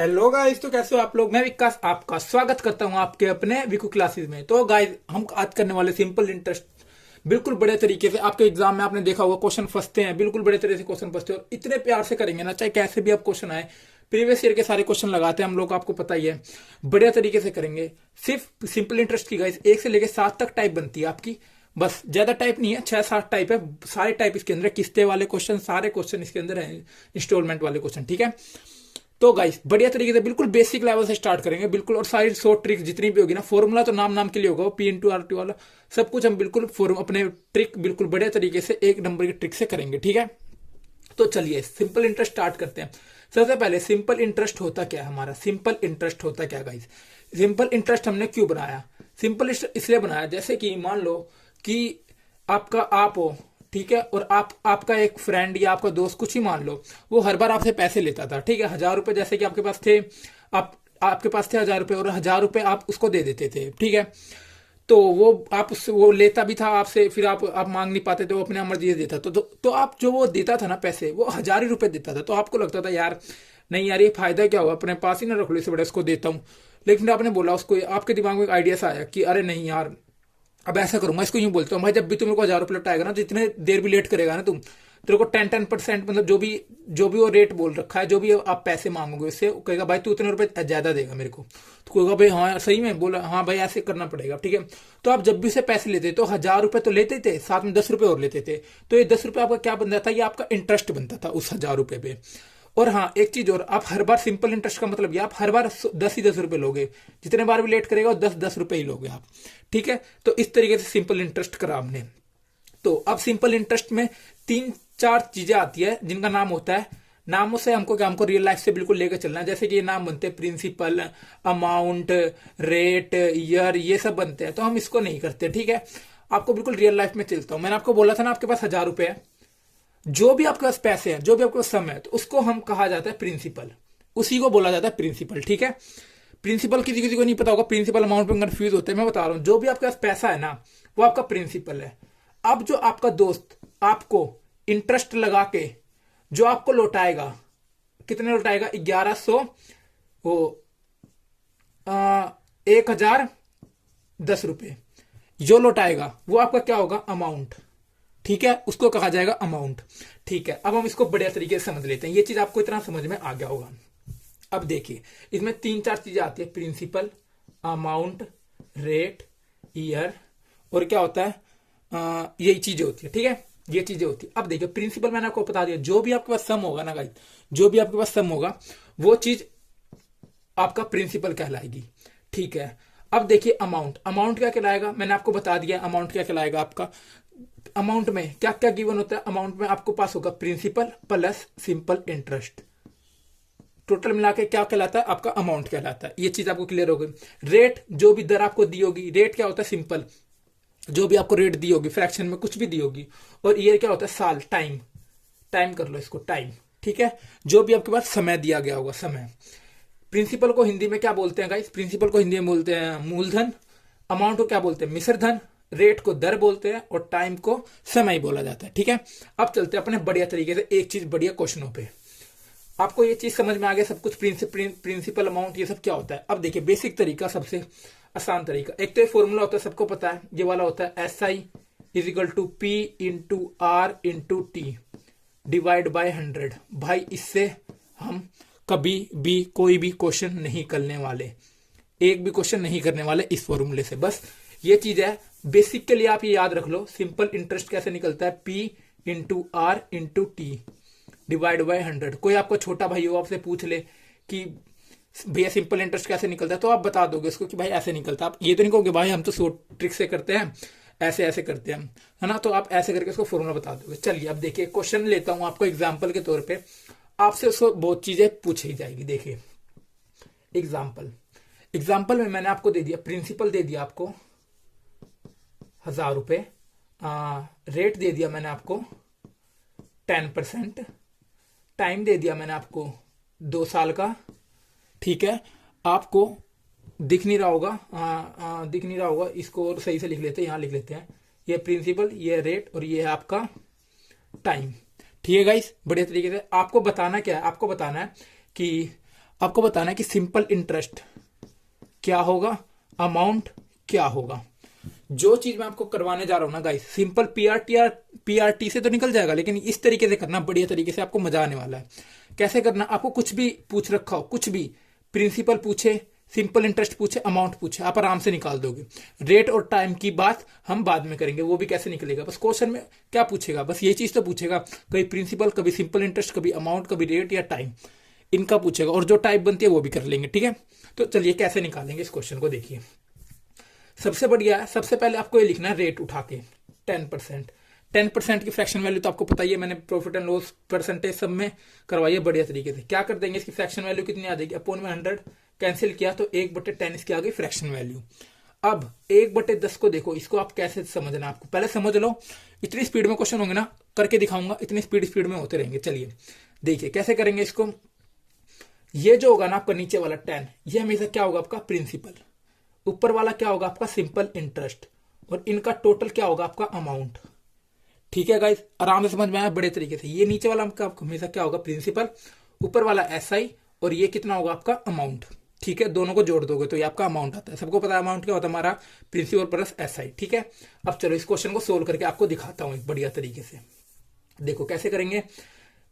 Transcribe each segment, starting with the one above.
Hello guys, तो कैसे हो आप लोग। मैं विकास आपका स्वागत करता हूं आपके अपने विकू क्लासेस में। तो गाइस, हम आज करने वाले सिंपल इंटरेस्ट बिल्कुल बड़े तरीके से। आपके एग्जाम में आपने देखा होगा क्वेश्चन फंसते हैं, बिल्कुल बड़े तरीके से क्वेश्चन फंसते हैं और इतने प्यार से करेंगे ना, चाहे कैसे भी आप क्वेश्चन आए। प्रीवियस ईयर के सारे क्वेश्चन लगाते हैं हम लोग, आपको पता ही है। बढ़िया तरीके से करेंगे। सिर्फ सिंपल इंटरेस्ट की गाइस 1 से लेकर 7 तक टाइप बनती है आपकी। बस ज्यादा टाइप नहीं है, 6-7 टाइप है। सारे टाइप इसके अंदर है, किस्ते वाले क्वेश्चन, सारे क्वेश्चन इसके अंदर है, इंस्टॉलमेंट वाले क्वेश्चन। ठीक है, तो गाइस बढ़िया तरीके से बिल्कुल बेसिक लेवल से स्टार्ट करेंगे बिल्कुल। और सारी शॉर्ट ट्रिक्स जितनी भी होगी ना, फॉर्मूला तो नाम नाम के लिए होगा, वो P into RT वाला सब कुछ हम बिल्कुल फॉर्म अपने ट्रिक बिल्कुल बढ़िया तरीके से 1 नंबर की ट्रिक से करेंगे। ठीक है, तो चलिए सिंपल इंटरेस्ट स्टार्ट करते हैं। सबसे पहले सिंपल इंटरेस्ट होता क्या है हमारा। सिंपल इंटरेस्ट होता क्या गाइस, सिंपल इंटरेस्ट हमने क्यों बनाया। सिंपल इसलिए बनाया, जैसे कि मान लो कि आपका आप हो, ठीक है, और आपका एक फ्रेंड या आपका दोस्त, कुछ ही मान लो, वो हर बार आपसे पैसे लेता था। ठीक है, 1000 रुपए जैसे कि आपके पास थे, आपके पास थे 1000 रुपए, और 1000 रुपए आप उसको दे देते थे। ठीक है, तो वो आप उससे वो लेता भी था आपसे, फिर आप मांग नहीं पाते थे, वो अपने मर्जी से देता। तो आप जो वो देता था ना पैसे, वो 1000 ही रुपए देता था। तो आपको लगता था यार नहीं यार, ये फायदा क्या हुआ, अपने पास ही ना रख लो, इससे बड़ा इसको देता हूँ। लेकिन आपने बोला उसको, आपके दिमाग में एक आइडिया सा आया कि अरे नहीं यार, अब ऐसा करूंगा, इसको यूं बोलता हूँ, भाई जब भी तुम मेरे को 1000 रुपये लौटाएगा ना, जितने देर भी लेट करेगा ना तुम, तेरे को 10% मतलब जो भी वो रेट बोल रखा है, जो भी आप पैसे मांगोगे उससे, कहेगा भाई तू उतने रुपए ज्यादा देगा मेरे को। तो कहेगा भाई हाँ यार सही में बोला, हाँ भाई ऐसे करना पड़ेगा। ठीक है, तो आप जब भी से पैसे लेते तो 1000 रुपए तो लेते थे, साथ में 10 रुपए और लेते थे। तो ये 10 रुपए आपका क्या बनता था, ये आपका इंटरेस्ट बनता था उस 1000 रुपए पे। और हाँ एक चीज और, आप हर बार सिंपल इंटरेस्ट का मतलब ये, आप हर बार 10 ही 10 रुपए लोगे, जितने बार भी लेट करेगा 10 10 रुपए ही लोगे आप। ठीक है, तो इस तरीके से सिंपल इंटरेस्ट करा हमने। तो अब सिंपल इंटरेस्ट में 3-4 चीजें आती है जिनका नाम होता है, नामों से हमको रियल लाइफ से बिल्कुल लेकर चलना है। जैसे कि ये नाम बनते हैं प्रिंसिपल, अमाउंट, रेट, ईयर, ये सब बनते हैं, तो हम इसको नहीं करते। ठीक है, आपको बिल्कुल रियल लाइफ में चलता हूं। मैंने आपको बोला था ना, आपके पास 1000 रुपए है, जो भी आपके पास पैसे हैं, जो भी आपके पास सम है, तो उसको हम कहा जाता है प्रिंसिपल, उसी को बोला जाता है प्रिंसिपल। ठीक है, प्रिंसिपल किसी किसी को नहीं पता होगा, प्रिंसिपल अमाउंट में कंफ्यूज होते हैं। मैं बता रहा हूं, जो भी आपके पास पैसा है ना, वो आपका प्रिंसिपल है। अब जो आपका दोस्त आपको इंटरेस्ट लगा के जो आपको लौटाएगा, कितने लौटाएगा, 1100, वो 1010 रुपए जो लौटाएगा, वो आपका क्या होगा, अमाउंट। ठीक है, उसको कहा जाएगा अमाउंट। ठीक है, अब हम इसको बढ़िया तरीके से समझ लेते हैं। ये चीज आपको इतना समझ में आ गया होगा। अब देखिए, इसमें 3-4 चीजें आती है, प्रिंसिपल, अमाउंट, रेट, ईयर, और क्या होता है, यही चीजें होती है। ठीक है, ये चीजें होती है। अब देखिए, प्रिंसिपल मैंने आपको बता दिया, जो भी आपके पास सम होगा ना गाइस, जो भी आपके पास सम होगा, वो चीज आपका प्रिंसिपल कहलाएगी। ठीक है, अब देखिए अमाउंट, अमाउंट क्या कहलाएगा, मैंने आपको बता दिया अमाउंट क्या कहलाएगा आपका। अमाउंट में क्या क्या गिवन होता है, अमाउंट में आपको पास होगा principal plus simple interest, total मिला के क्या कहलाता है, आपका अमाउंट कहलाता है। ये चीज आपको क्लियर हो गई। रेट, जो भी दर आपको दी होगी, रेट क्या होता है, सिंपल, जो भी आपको रेट दी होगी, फ्रैक्शन में कुछ भी दी होगी। और ईयर क्या होता है, साल, टाइम, टाइम कर लो इसको, टाइम। ठीक है, जो भी आपके पास समय दिया गया होगा, समय। प्रिंसिपल को हिंदी में क्या बोलते हैं गाइस, प्रिंसिपल को हिंदी में बोलते हैं मूलधन, अमाउंट को क्या बोलते हैं, मिश्र धन, रेट को दर बोलते हैं, और टाइम को समय बोला जाता है। ठीक है, अब चलते हैं अपने बढ़िया तरीके से एक चीज बढ़िया क्वेश्चनों पे। आपको ये चीज समझ में आ गया सब कुछ, प्रिंसिपल, अमाउंट, ये सब क्या होता है। अब देखिए बेसिक तरीका, सबसे आसान तरीका, एक तो ये फॉर्मूला होता है, सबको पता है, ये वाला होता है SI = P/R/T डिवाइड बाय 100। भाई इससे हम कभी भी कोई भी क्वेश्चन नहीं करने वाले, एक भी क्वेश्चन नहीं करने वाले इस फॉर्मूले से। बस ये चीज है बेसिक के लिए, आप ये याद रख लो, सिंपल इंटरेस्ट कैसे निकलता है, P/R/T डिवाइड बाय 100। कोई आपको छोटा भाई हो, आपसे पूछ ले कि भैया सिंपल इंटरेस्ट कैसे निकलता है, तो आप बता दोगे उसको कि भाई ऐसे निकलता है। आप ये तो नहीं कहोगे भाई हम तो शॉर्ट ट्रिक से करते हैं, ऐसे ऐसे करते हैं, है ना। तो आप ऐसे करके उसको फॉर्मूला बता दोगे। चलिए अब देखिए, क्वेश्चन लेता हूं आपको एग्जाम्पल के तौर पे, आपसे उसको बहुत चीजें पूछी जाएगी। देखिए एग्जाम्पल, एग्जाम्पल में मैंने आपको दे दिया, प्रिंसिपल दे दिया आपको 1000 रुपए, रेट दे दिया मैंने आपको 10%, टाइम दे दिया मैंने आपको 2 साल का। ठीक है, आपको दिख नहीं रहा होगा, दिख नहीं रहा होगा, इसको और सही से लिख लेते हैं, यहां लिख लेते हैं, ये प्रिंसिपल, ये रेट, और ये है आपका टाइम। ठीक है गाइस, बढ़िया तरीके से आपको बताना क्या है, आपको बताना है कि आपको बताना है कि सिंपल इंटरेस्ट क्या होगा, अमाउंट क्या होगा। जो चीज मैं आपको करवाने जा रहा हूं ना गाइस, सिंपल पीआरटी से तो निकल जाएगा, लेकिन इस तरीके से करना, बढ़िया तरीके से, आपको मजा आने वाला है। कैसे करना, आपको कुछ भी पूछ रखा हो, कुछ भी, प्रिंसिपल पूछे, सिंपल इंटरेस्ट पूछे, अमाउंट पूछे, आप आराम से निकाल दोगे। रेट और टाइम की बात हम बाद में करेंगे, वो भी कैसे निकलेगा। बस क्वेश्चन में क्या पूछेगा, बस ये चीज तो पूछेगा, कभी प्रिंसिपल, कभी सिंपल इंटरेस्ट, कभी अमाउंट, कभी रेट या टाइम, इनका पूछेगा। और जो टाइप बनती है वो भी कर लेंगे, ठीक है। तो चलिए कैसे निकालेंगे इस क्वेश्चन को, देखिए। सबसे बढ़िया है, सबसे पहले आपको ये लिखना है रेट उठा के 10%। 10% की फ्रैक्शन वैल्यू तो आपको पता ही है, मैंने प्रॉफिट एंड लॉस परसेंटेज सब में करवाई है बढ़िया तरीके से। क्या कर देंगे, इसकी फ्रैक्शन वैल्यू कितनी आ जाएगी, अपॉन में 100 कैंसिल किया तो 1/10 इसकी आ गई फ्रैक्शन वैल्यू। अब 1/10 को देखो, इसको आप कैसे समझना, आपको पहले समझ लो। इतनी स्पीड में क्वेश्चन होंगे ना, करके दिखाऊंगा, इतनी स्पीड में होते रहेंगे। चलिए देखिए कैसे करेंगे इसको। ये जो होगा ना आपका नीचे वाला 10, ये हमेशा क्या होगा आपका प्रिंसिपल, ऊपर वाला क्या होगा आपका सिंपल इंटरेस्ट, और इनका टोटल क्या होगा आपका अमाउंट। ठीक है गाइस, आराम से समझ में आया बड़े तरीके से। ये नीचे वाला आपका हमेशा क्या होगा प्रिंसिपल, ऊपर वाला एसआई, और ये कितना होगा आपका अमाउंट। ठीक है, दोनों को जोड़ दोगे तो ये आपका अमाउंट आता है। सबको पता है अमाउंट क्या होता है हमारा, प्रिंसिपल प्लस एसआई। ठीक है, अब चलो इस क्वेश्चन को सोल्व करके आपको दिखाता हूं एक बढ़िया तरीके से। देखो कैसे करेंगे,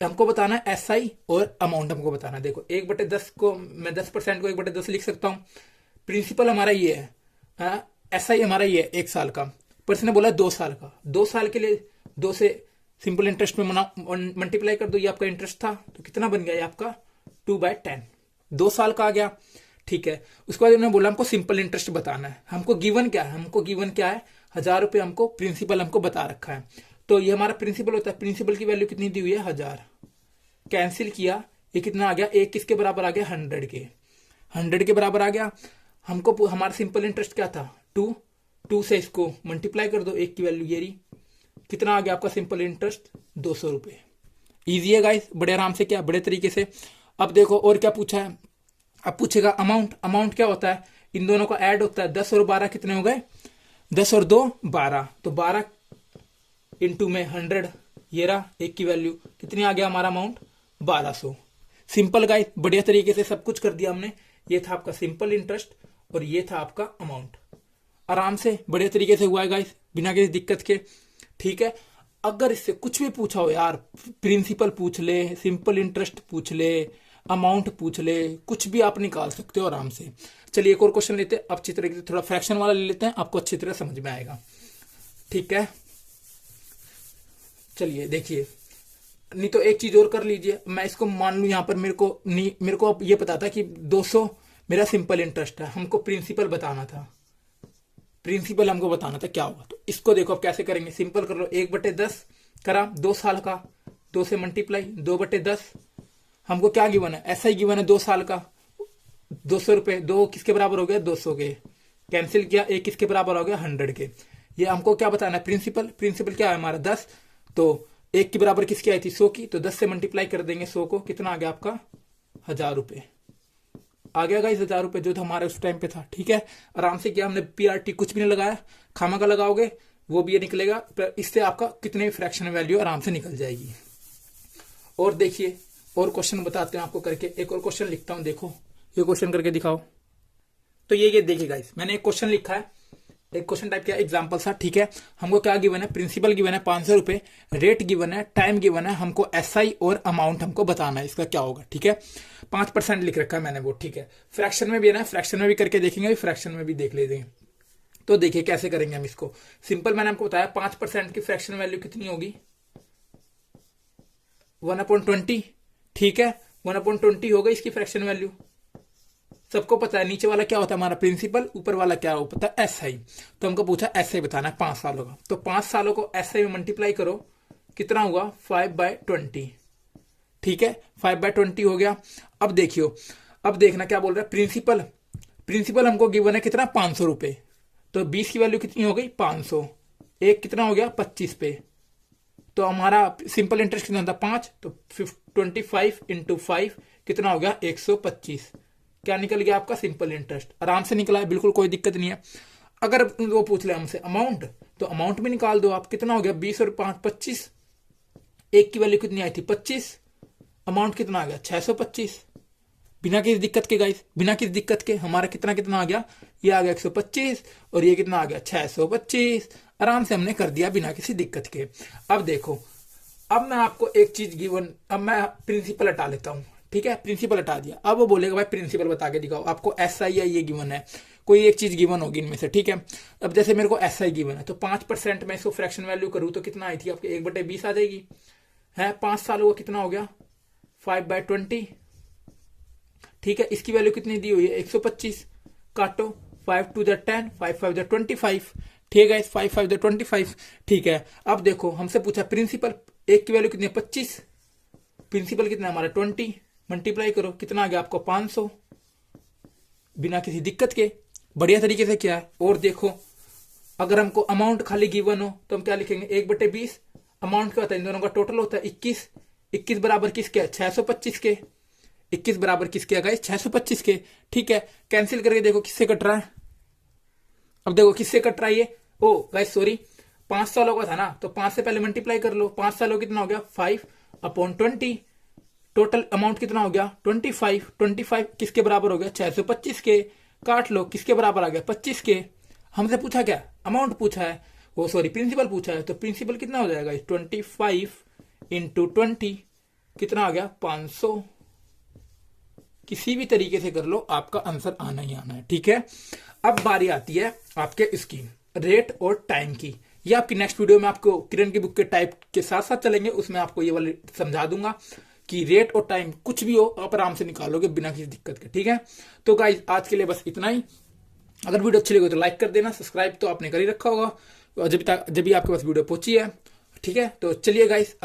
हमको बताना है एसआई और अमाउंट हमको बताना है। देखो 1/10 को मैं 10% को 1/10 लिख सकता हूं। प्रिंसिपल हमारा ये है, एसआई हमारा ये है 1 साल का, पर इसने बोला 2 साल का। 2 साल के लिए 2 से सिंपल इंटरेस्ट में मल्टीप्लाई कर दो, ये आपका इंटरेस्ट था, तो कितना बन गया ये आपका 2/10, 2 साल का आ गया। ठीक है, उसके बाद उन्होंने बोला हमको सिंपल इंटरेस्ट बताना है। हमको गिवन क्या है, हमको गिवन क्या है, 1000 रुपये हमको प्रिंसिपल हमको बता रखा है। तो ये हमारा प्रिंसिपल होता है, प्रिंसिपल की वैल्यू कितनी दी हुई है 1000, कैंसिल किया, ये कितना आ गया, एक किसके बराबर आ गया 100 के, 100 के बराबर आ गया। हमको हमारा सिंपल इंटरेस्ट क्या था 2 से इसको मल्टीप्लाई कर दो, एक की वैल्यू ये रही, कितना आ गया आपका सिंपल इंटरेस्ट 200 रुपये। ईजी है गाइस, बड़े आराम से, क्या बड़े तरीके से। अब देखो और क्या पूछा है, अब पूछेगा अमाउंट। अमाउंट क्या होता है, इन दोनों का ऐड होता है, 10 और 12 कितने हो गए, 10 और 2 12, तो 12 इंटू में 100, ये रहा, एक की वैल्यू कितनी आ गया हमारा अमाउंट 1200। सिंपल गाइस, बढ़िया तरीके से सब कुछ कर दिया हमने। ये था आपका सिंपल इंटरेस्ट और ये था आपका अमाउंट। आराम से बढ़िया तरीके से हुआ है गाइस, बिना किसी दिक्कत के। ठीक है, अगर इससे कुछ भी पूछा हो यार, प्रिंसिपल पूछ ले, सिंपल इंटरेस्ट पूछ ले, अमाउंट पूछ ले, कुछ भी आप निकाल सकते हो आराम से। चलिए एक और क्वेश्चन लेते हैं, अब अच्छी तरीके से थोड़ा फ्रैक्शन वाला ले लेते हैं, आपको अच्छी तरह समझ में आएगा। ठीक है, चलिए देखिए, नहीं तो एक चीज और कर लीजिए, मैं इसको मान लू यहाँ पर मेरे को अब ये पता था कि 200 मेरा सिंपल इंटरेस्ट है, हमको प्रिंसिपल बताना था, प्रिंसिपल हमको बताना था क्या होगा। तो इसको देखो अब कैसे करेंगे, सिंपल कर लो, 1/10 करा, 2 साल का, 2 से मल्टीप्लाई 2/10, हमको क्या गिवन है, ऐसा ही गिवन है 2 साल का, 200 रुपए, 2 किसके बराबर हो गया 200 के, कैंसिल किया, एक किसके बराबर हो गया 100 के। ये हमको क्या बताना है प्रिंसिपल, प्रिंसिपल क्या है हमारा 10, तो 1 की बराबर किसकी आई थी 100 की, तो 10 से मल्टीप्लाई कर देंगे 100 को, कितना आ गया आपका 1000 रुपए आ गया गाइस, 1000 रुपए जो हमारे उस टाइम पे था। ठीक है, आराम से किया हमने, पीआरटी कुछ भी नहीं लगाया, खामा का लगाओगे वो भी ये निकलेगा, इससे आपका कितने फ्रैक्शन वैल्यू आराम से निकल जाएगी। और देखिए और क्वेश्चन बताते हैं आपको करके, एक और क्वेश्चन लिखता हूं, देखो ये क्वेश्चन करके दिखाओ। तो ये देखिए गाइस, मैंने एक क्वेश्चन लिखा है, एक क्वेश्चन टाइप किया एग्जांपल सा। ठीक है, हमको क्या गिवन है, प्रिंसिपल गिवन है 500 रुपए, रेट गिवन है, टाइम गिवन है, हमको एसआई और अमाउंट हमको बताना है इसका क्या होगा। ठीक है, 5% लिख रखा है मैंने वो। ठीक है, फ्रैक्शन में भी है ना, फ्रैक्शन में भी करके देखेंगे, फ्रैक्शन में भी देख लेंगे। तो देखिए कैसे करेंगे हम इसको। सिंपल मैंने आपको बताया 5% की फ्रैक्शन वैल्यू कितनी होगी 1/20। ठीक है, 1/20 हो गई इसकी फ्रैक्शन वैल्यू। सबको पता है नीचे वाला क्या होता है हमारा प्रिंसिपल, ऊपर वाला क्या हो पता है एसआई। तो हमको पूछा एसआई बताना है 5 सालों का, तो 5 सालों को एसआई में मल्टीप्लाई करो, कितना हुआ 5/20। ठीक है, 5/20 हो गया। अब देखियो, अब देखना क्या बोल रहा है प्रिंसिपल, प्रिंसिपल हमको गिवन है कितना 500 रुपए, तो 20 की वैल्यू कितनी हो गई 500, एक कितना हो गया 25 पे, तो हमारा सिंपल इंटरेस्ट कितना था 5, तो 25 इंटू 5 कितना हो गया 125। क्या निकल गया आपका सिंपल इंटरेस्ट, आराम से निकला है, बिल्कुल कोई दिक्कत नहीं है। अगर वो पूछ ले हमसे अमाउंट, तो अमाउंट भी निकाल दो आप, कितना हो गया 20 और 5 25, एक की वैल्यू कितनी आई थी 25, अमाउंट कितना आ गया 625। बिना किसी दिक्कत के गाइस, बिना किसी दिक्कत के हमारा कितना कितना आ गया, ये आ गया 125 और ये कितना आ गया 625। आराम से हमने कर दिया बिना किसी दिक्कत के। अब देखो, अब मैं आपको एक चीज गिवन, अब मैं प्रिंसिपल हटा लेता हूँ, ठीक है, प्रिंसिपल हटा दिया। अब वो बोलेगा भाई प्रिंसिपल बता के दिखाओ, आपको SI या ये गिवन है, कोई एक चीज गिवन होगी इनमें से, ठीक है। अब जैसे मेरे को SI गिवन है तो 5% में इसको फ्रैक्शन वैल्यू करूँ तो कितना आई थी आपके 1/20 आ जाएगी, है 5 सालों का कितना हो गया 5/20, ठीक है। इसकी वैल्यू कितनी दी हुई है 125, काटो 5 2 10, 5 5 25, ठीक है, 5 5 25, ठीक है। अब देखो हमसे पूछा प्रिंसिपल, एक की वैल्यू कितनी है 25, प्रिंसिपल कितना है हमारा 20, मल्टीप्लाई करो कितना आ गया आपको 500, बिना किसी दिक्कत के, बढ़िया तरीके से किया है। और देखो अगर हमको अमाउंट खाली गिवन हो तो हम क्या लिखेंगे 1/20, अमाउंट क्या होता है इन दोनों का टोटल होता है 21, 21 बराबर किसके है 625 के, 21 बराबर किसके है गाइस 625 के, ठीक है। कैंसिल करके देखो किससे कट रहा है, अब देखो किससे कट रहा है ये, ओ गाइस सॉरी 5 सालों का था ना, तो 5 से पहले मल्टीप्लाई कर लो, 5 सालों कितना हो गया 5/20, टोटल अमाउंट कितना हो गया 25, 25 किसके बराबर हो गया 625 के, काट लो किसके बराबर आ गया 25 के। हमसे पूछा क्या अमाउंट पूछा है, वो सॉरी प्रिंसिपल पूछा है, तो प्रिंसिपल कितना हो जाएगा 25 × 20 कितना आ गया 500। किसी भी तरीके से कर लो आपका आंसर आना ही आना है, ठीक है। अब बारी आती है आपके इसकी रेट और टाइम की, ये आपकी नेक्स्ट वीडियो में आपको किरण की बुक के टाइप के साथ साथ चलेंगे, उसमें आपको ये वाले समझा दूंगा कि रेट और टाइम कुछ भी हो आप आराम से निकालोगे बिना किसी दिक्कत के, ठीक है। तो गाइज आज के लिए बस इतना ही, अगर वीडियो अच्छी लगी तो लाइक कर देना, सब्सक्राइब तो आपने कर ही रखा होगा जब भी आपके पास वीडियो पहुंची है, ठीक है। तो चलिए गाइज।